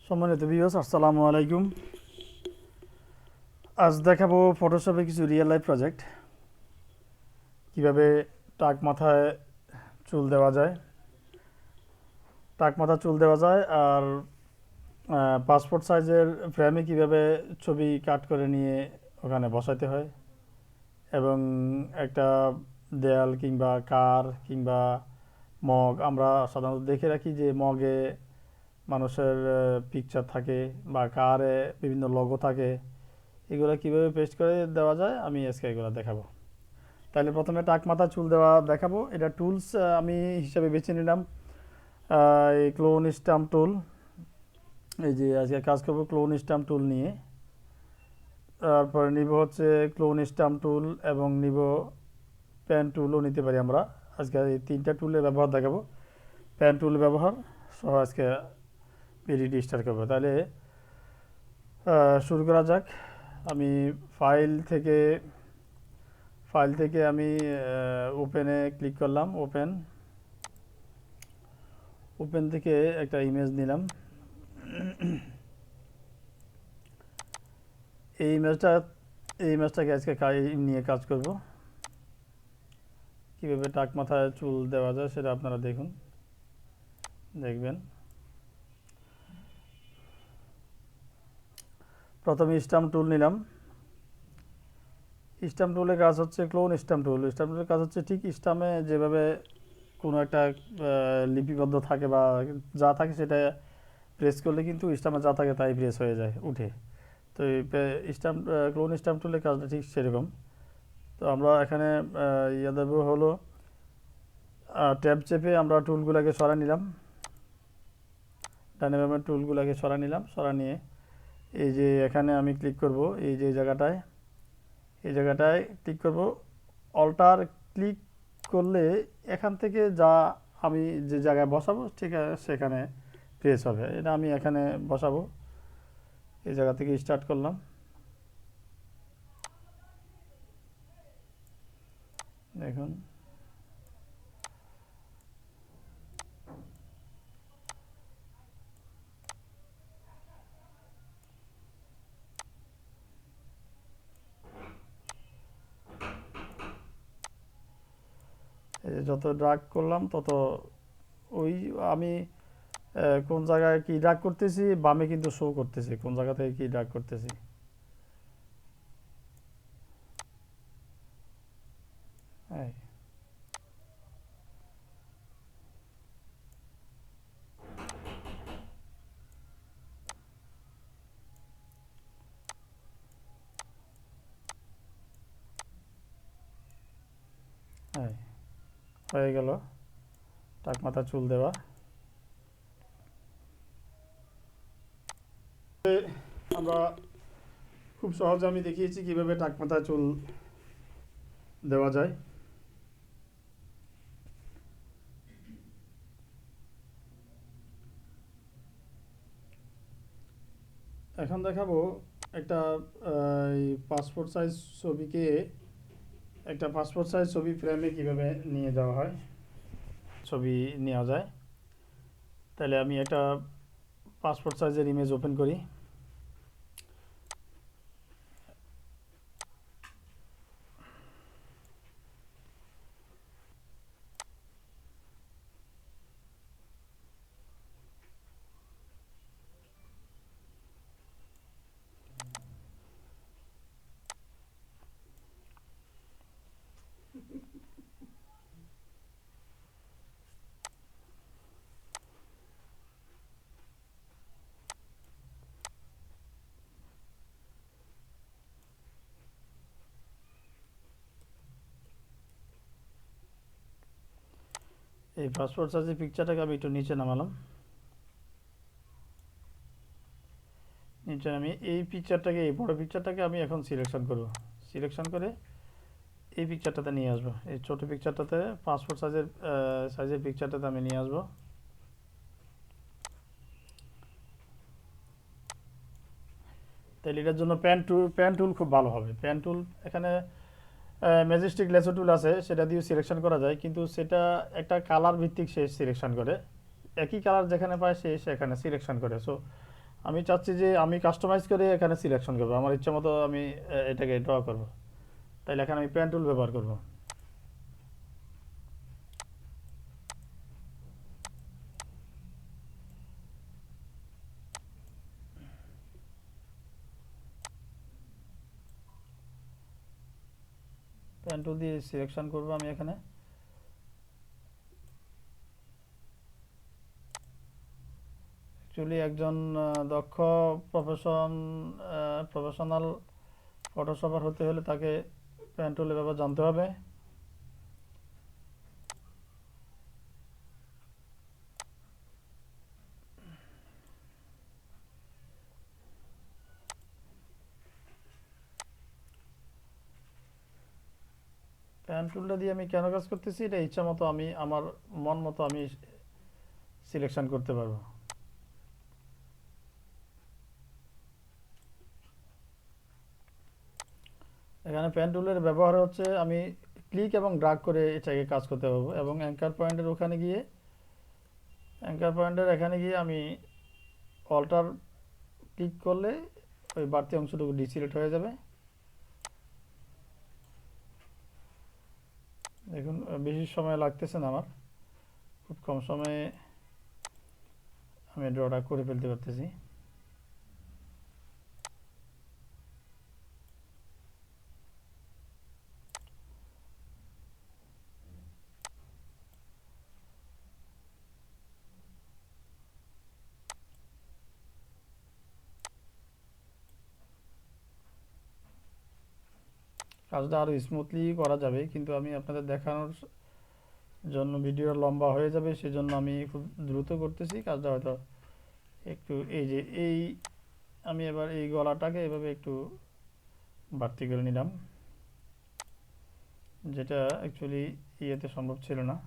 সম্মানিত ভিউয়ার্স, আসসালামু আলাইকুম। আজ দেখাবো ফটোশপে কিছু রিয়েল লাইফ প্রজেক্ট, কিভাবে টাক মাথায় চুল দেওয়া যায়, আর পাসপোর্ট সাইজের ফ্রেমে কিভাবে ছবি কাট করে নিয়ে ওখানে বসাতে হয়, এবং একটা দেয়াল কিংবা কার কিংবা মগ আমরা সাধারণত দেখে রাখি যে মগে মানুষের পিকচার থাকে বা কারে বিভিন্ন লোগো থাকে, এগুলো কিভাবে পেস্ট করে দেওয়া যায় আমি আজকে এগুলো দেখাবো। তাহলে প্রথমে টাক মাথা চুল দেওয়া দেখাবো। এটা টুলস আমি হিসাবে বেছে নিলাম এই ক্লোন স্টাম্প টুল। এই যে আজকে কাজ করবো ক্লোন স্টাম্প টুল নিয়ে। তারপরে নিব হচ্ছে ক্লোন স্টাম্প টুল এবং নিব পেন টুলও নিতে পারি আমরা। আজকে এই তিনটা টুলের ব্যবহার দেখাবো। পেন টুল ব্যবহার সহ আজকে ভিডিওটি স্টার্ট করবো। তাহলে শুরু করা যাক। আমি ফাইল থেকে আমি ওপেনে ক্লিক করলাম। ওপেন থেকে একটা ইমেজ নিলাম। এই ইমেজটাকে আজকে নিয়ে কাজ করব। কীভাবে টাক মাথায় চুল দেওয়া যায় সেটা আপনারা দেখবেন। প্রথমে স্টাম্প টুল নিলাম। স্টাম্প টুলের কাজ হচ্ছে ক্লোন স্টাম্প টুলের কাজ হচ্ছে ঠিক স্টাম্পে যেভাবে কোনো একটা লিপিবদ্ধ থাকে বা যা থাকে সেটা প্রেস করলে কিন্তু স্টাম্পে যা থাকে তাই প্রেস হয়ে যায়, উঠে। তো এই ক্লোন স্টাম্প টুলের কাজটা ঠিক সেরকম। তো আমরা এখানে দেব হলো ট্যাব চেপে আমরা টুলগুলোকে সরা নিলাম, ডানে বামে টুলগুলোকে সরা নিয়ে এই যে এখানে আমি ক্লিক করব। এই জায়গাটায় ক্লিক করব। অল্টার ক্লিক করলে এখান থেকে যা আমি যে জায়গায় বসাবো ঠিক আছে সেখানে প্রেস হবে। এটা আমি এখানে বসাবো। এই জায়গা থেকে স্টার্ট করলাম। দেখুন যত ড্রাগ করলাম তত ওই আমি কোন জায়গায় কি ড্রাগ করতেছি বামে কিন্তু শো করতেছি কোন জায়গা থেকে কি ড্রাগ করতেছি। হয়ে গেল টাক মাথা চুল দেওয়া। আমরা খুব সহজে আমি দেখিয়েছি কিভাবে টাক মাথা চুল দেওয়া যায়। এখন দেখাবো একটা পাসপোর্ট সাইজ ছবি ফ্রেমে কিভাবে নিয়ে যাওয়া হয়, ছবি নেওয়া যায়। তাহলে আমি একটা পাসপোর্ট সাইজের ইমেজ ওপেন করি। এই পাসপোর্ট সাইজের পিকচারটাকে আমি একটু নিচে নামালাম। আমি এই বড় পিকচারটাকে আমি এখন সিলেকশন করব। সিলেকশন করে এই পিকচারটাতে নিয়ে আসবো। এই ছোট পিকচারটাতে পাসপোর্ট সাইজের পিকচারটাতে আমি নিয়ে আসবো। তাহলে এটার জন্য প্যান টুল খুব ভালো হবে। প্যান টুল এখানে ম্যাজেস্টিক লেসো টুল আছে, সেটা দিয়ে সিলেকশন করা যায়, কিন্তু সেটা একটা কালার ভিত্তিক সে সিলেকশন করে। একই কালার যেখানে পায় সে সেখানে সিলেকশন করে। সো আমি চাচ্ছি যে আমি কাস্টমাইজ করে এখানে সিলেকশন করবো, আমার ইচ্ছা মতো আমি এটাকে ড্র করব। তাইলে এখানে আমি পেন টুল ব্যবহার করব। পেন টুল দিয়ে সিলেকশন করব আমি এখানে। অ্যাকচুয়ালি একজন দক্ষ প্রফেশনাল ফটোশপার হতে হলে তাকে পেন টুলের ব্যাপার জানতে হবে। পেন টুলটা দিয়ে আমি কেন কাজ করতেছি, এটা ইচ্ছা মতো আমি আমার মন মতো আমি সিলেকশন করতে পারবো। এখানে পেন টুলের ব্যবহার হচ্ছে আমি ক্লিক এবং ড্রাগ করে এটাকে কাজ করতে পারবো, এবং অ্যাঙ্কার পয়েন্টের এখানে গিয়ে আমি অল্টার ক্লিক করলে ওই বাড়তি অংশটুকু ডিসিলেক্ট হয়ে যাবে। দেখুন বেশি সময় লাগতেছে না, আমার খুব কম সময়ে আমি ড্রটা করে ফেলতে পারতেছি। কাজটা আরও স্মুথলি করা যাবে, কিন্তু আমি আপনাদের দেখানোর জন্য ভিডিও লম্বা হয়ে যাবে, সেজন্য আমি খুব দ্রুত করতেছি কাজটা। হয়তো একটু এই যে আমি এবার এই গলাটাকে এভাবে একটু বাড়তি করে নিলাম, যেটা অ্যাকচুয়ালি ইয়েতে সম্ভব ছিল না।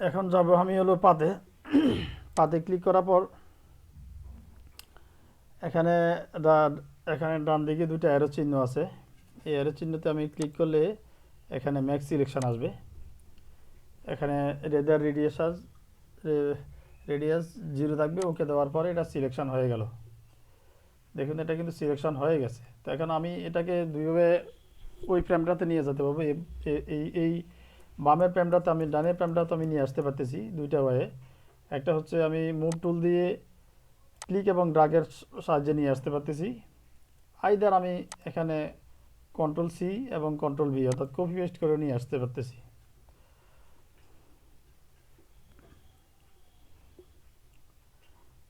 এখন যাব আমি হলো পাতে। পাতে ক্লিক করার পর এখানে এখানে ডান দিকে দুটো অ্যারো চিহ্ন আছে। এই অ্যারো চিহ্নতে আমি ক্লিক করলে এখানে ম্যাক্স সিলেকশন আসবে। এখানে রেদার রেডিয়াস 0 থাকবে, ওকে দেওয়ার পরে এটা সিলেকশন হয়ে গেল। দেখুন এটা কিন্তু সিলেকশন হয়ে গেছে। তো এখন আমি এটাকে দুইভাবে ওই ফ্রেমটাতে নিয়ে যেতে পারবো। এই বামের ফ্রেমটাতে আমি, ডানের ফ্রেমটাতে আমি নিয়ে আসতে পারতেছি দুইটা ওয়ে। একটা হচ্ছে আমি মুভ টুল দিয়ে ক্লিক এবং ড্রাগের সাহায্যে নিয়ে আসতে পারতেছি। আইদার আমি এখানে কন্ট্রোল সি এবং কন্ট্রোল ভি অর্থাৎ কপি পেস্ট করে নিয়ে আসতে পারতেছি।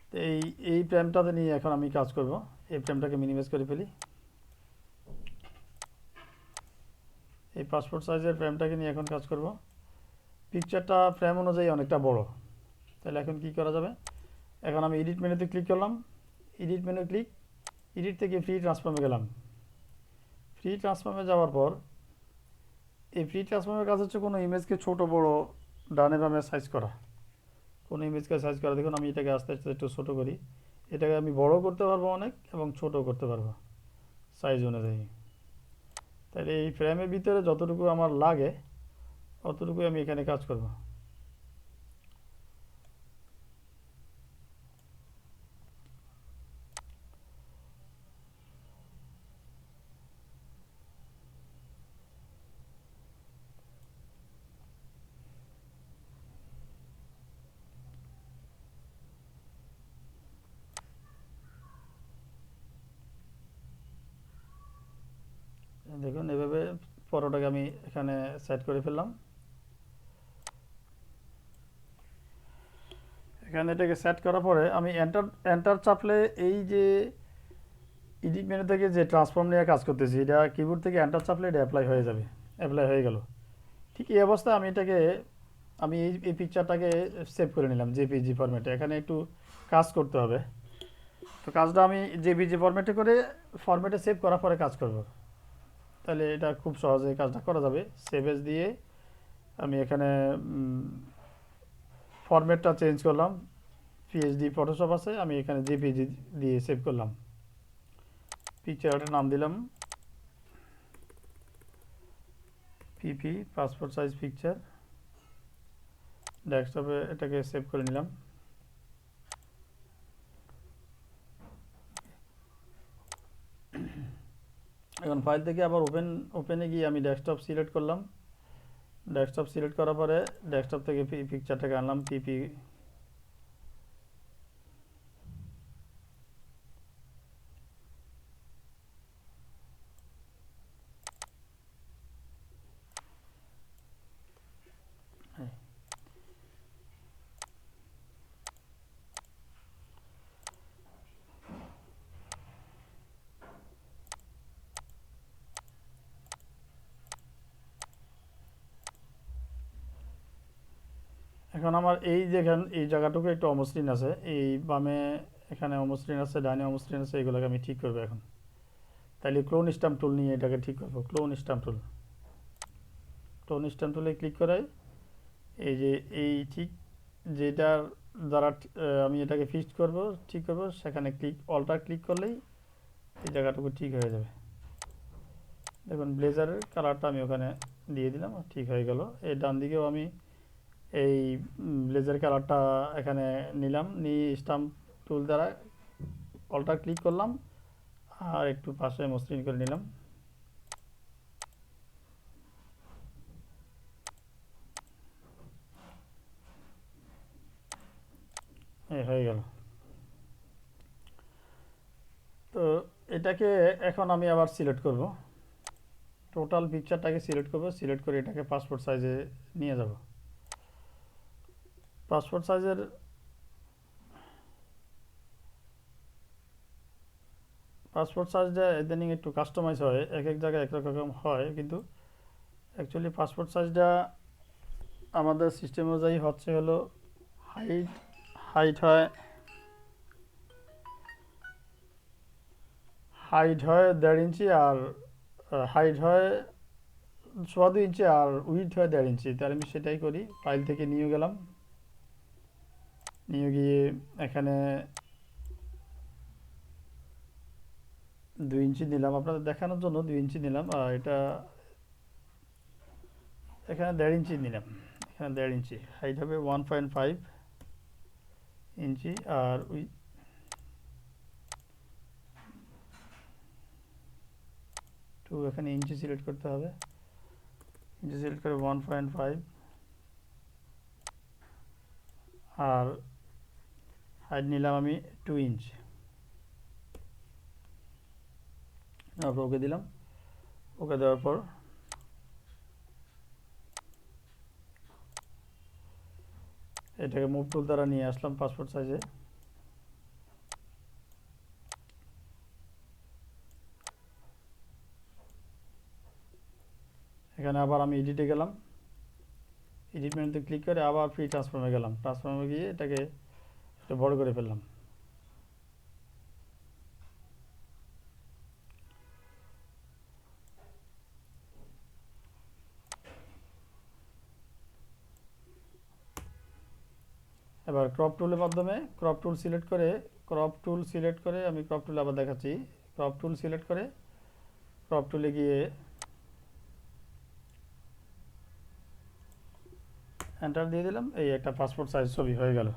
তো এই ফ্রেমটাতে নিয়ে এখন আমি কাজ করব। এই ফ্রেমটাকে মিনিমাইজ করে ফেলি। এই পাসপোর্ট সাইজের ফ্রেমটাকে নিয়ে এখন কাজ করব। পিকচারটা ফ্রেম অনুযায়ী অনেকটা বড়, তাহলে এখন কি করা যাবে, এখন আমি এডিট মেনুতে ক্লিক করলাম। এডিট মেনু ক্লিক, এডিট থেকে ফ্রি ট্রান্সফর্মে গেলাম। ফ্রি ট্রান্সফর্মে যাওয়ার পর এই ফ্রি ট্রান্সফর্মের কাজ হচ্ছে কোনো ইমেজকে ছোট বড় ডানে বামে সাইজ করা। কোনো ইমেজকে সাইজ করা, দেখুন আমি এটাকে আস্তে আস্তে একটু ছোটো করি। এটাকে আমি বড় করতে পারবো অনেক, এবং ছোটো করতে পারবো সাইজ অনুযায়ী। তাহলে এই ফ্রেমের ভিতরে যতটুকু আমার লাগে অতটুকু আমি এখানে কাজ করব। দেখুন এভাবে পরোটাকে আমি এখানে সেট করে ফেললাম। এখানে এটাকে সেট করার পরে আমি এন্টার চাপলে এই যে এডিট মেনু থেকে যে ট্রান্সফর্ম নিয়ে কাজ করতেছি, এটা কিবোর্ড থেকে এন্টার চাপলে এটা অ্যাপ্লাই হয়ে যাবে। অ্যাপ্লাই হয়ে গেল। ঠিক এই অবস্থায় আমি এই পিকচারটাকে সেভ করে নিলাম জেপিজি ফরম্যাটে। এখানে একটু কাজ করতে হবে, তো কাজটা আমি জেপিজি ফরম্যাটে সেভ করার পরে কাজ করব। তাহলে এটা খুব সহজে কাজটা করা যাবে। সেভ এজ দিয়ে আমি এখানে ফরম্যাটটা চেঞ্জ করলাম। পিএইচডি ফটোশপ আছে, আমি এখানে জেপিজি দিয়ে সেভ করলাম। পিকচারটার নাম দিলাম পিপি, পাসপোর্ট সাইজ পিকচার। ডেস্কটপে এটাকে সেভ করে নিলাম। এখন ফাইল থেকে আবার ওপেনে গিয়ে আমি ডেস্কটপ সিলেক্ট করলাম। ডেস্কটপ সিলেক্ট করার পরে ডেস্কটপ থেকে পিকচারটাকে আনলাম পিপি। এখন আমার এই জায়গাটুকু একটু অমসৃণ আছে, এই বামে এখানে অমসৃণ আছে, ডাইনে অমসৃণ আছে, এগুলোকে আমি ঠিক করবো এখন। তাহলে ক্লোন স্ট্যাম্প টুল নিয়ে এটাকে ঠিক করবো। ক্লোন স্ট্যাম্প টুলে ক্লিক করে এই যে এই ঠিক যেটার দ্বারা আমি এটাকে ফিক্সড করব, ঠিক করব, সেখানে অল্টার ক্লিক করলেই এই জায়গাটুকু ঠিক হয়ে যাবে। দেখুন ব্লেজারের কালারটা আমি ওখানে দিয়ে দিলাম, ঠিক হয়ে গেল। এই ডান দিকেও আমি এই ব্লেজার কালারটা এখানে নিলাম, নিয়ে স্ট্যাম্প টুল দ্বারা অল্টার ক্লিক করলাম আর একটু পাশে মসৃণ করে নিলাম। এই হয়ে গেল। তো এটাকে এখন আমি আবার সিলেক্ট করব, টোটাল পিকচারটাকে সিলেক্ট করব, সিলেক্ট করে এটাকে পাসপোর্ট সাইজে নিয়ে যাব। পাসপোর্ট সাইজের সাইজটা ইদানিং একটু কাস্টমাইজ হয়, এক এক জায়গায় এক রকম হয়, কিন্তু অ্যাকচুয়ালি পাসপোর্ট সাইজটা আমাদের সিস্টেম অনুযায়ী হচ্ছে হলো হাইট হয় 1.5 ইঞ্চি, আর হাইট হয় 2.25 ইঞ্চি, আর উইথ হয় 1.5 ইঞ্চি। তাহলে আমি সেটাই করি। ফাইল থেকে নিয়ে গেলাম, নিয়ে গিয়ে এখানে 2 ইঞ্চি নিলাম আপনাদের দেখানোর জন্য, 2 ইঞ্চি নিলাম। আর এটা এখানে 1.5 ইঞ্চি নিলাম, এখানে 1.5 ইঞ্চি হাইট হবে 1.5 ইঞ্চি, আর এখানে ইঞ্চি সিলেক্ট করতে হবে, ইঞ্চি সিলেক্ট করে 1.5, আর হাইট নিলাম আমি 2 ইঞ্চ। তারপর ওকে দিলাম। ওকে দেওয়ার পর এটাকে মুভ টুল দ্বারা নিয়ে আসলাম পাসপোর্ট সাইজে। এখানে আবার আমি এডিটে গেলাম, এডিট মেনুতে ক্লিক করে আবার ফ্রি ট্রান্সফর্মে গেলাম, ট্রান্সফর্মে গিয়ে এটাকে একটু বড় করে ফেললাম। এবার ক্রপ টুলের মাধ্যমে ক্রপ টুল সিলেক্ট করে আমি ক্রপ টুল আবার দেখাচ্ছি। ক্রপ টুল সিলেক্ট করে ক্রপ টুলে গিয়ে এন্টার দিয়ে দিলাম, এই একটা পাসপোর্ট সাইজ ছবি হয়ে গেল।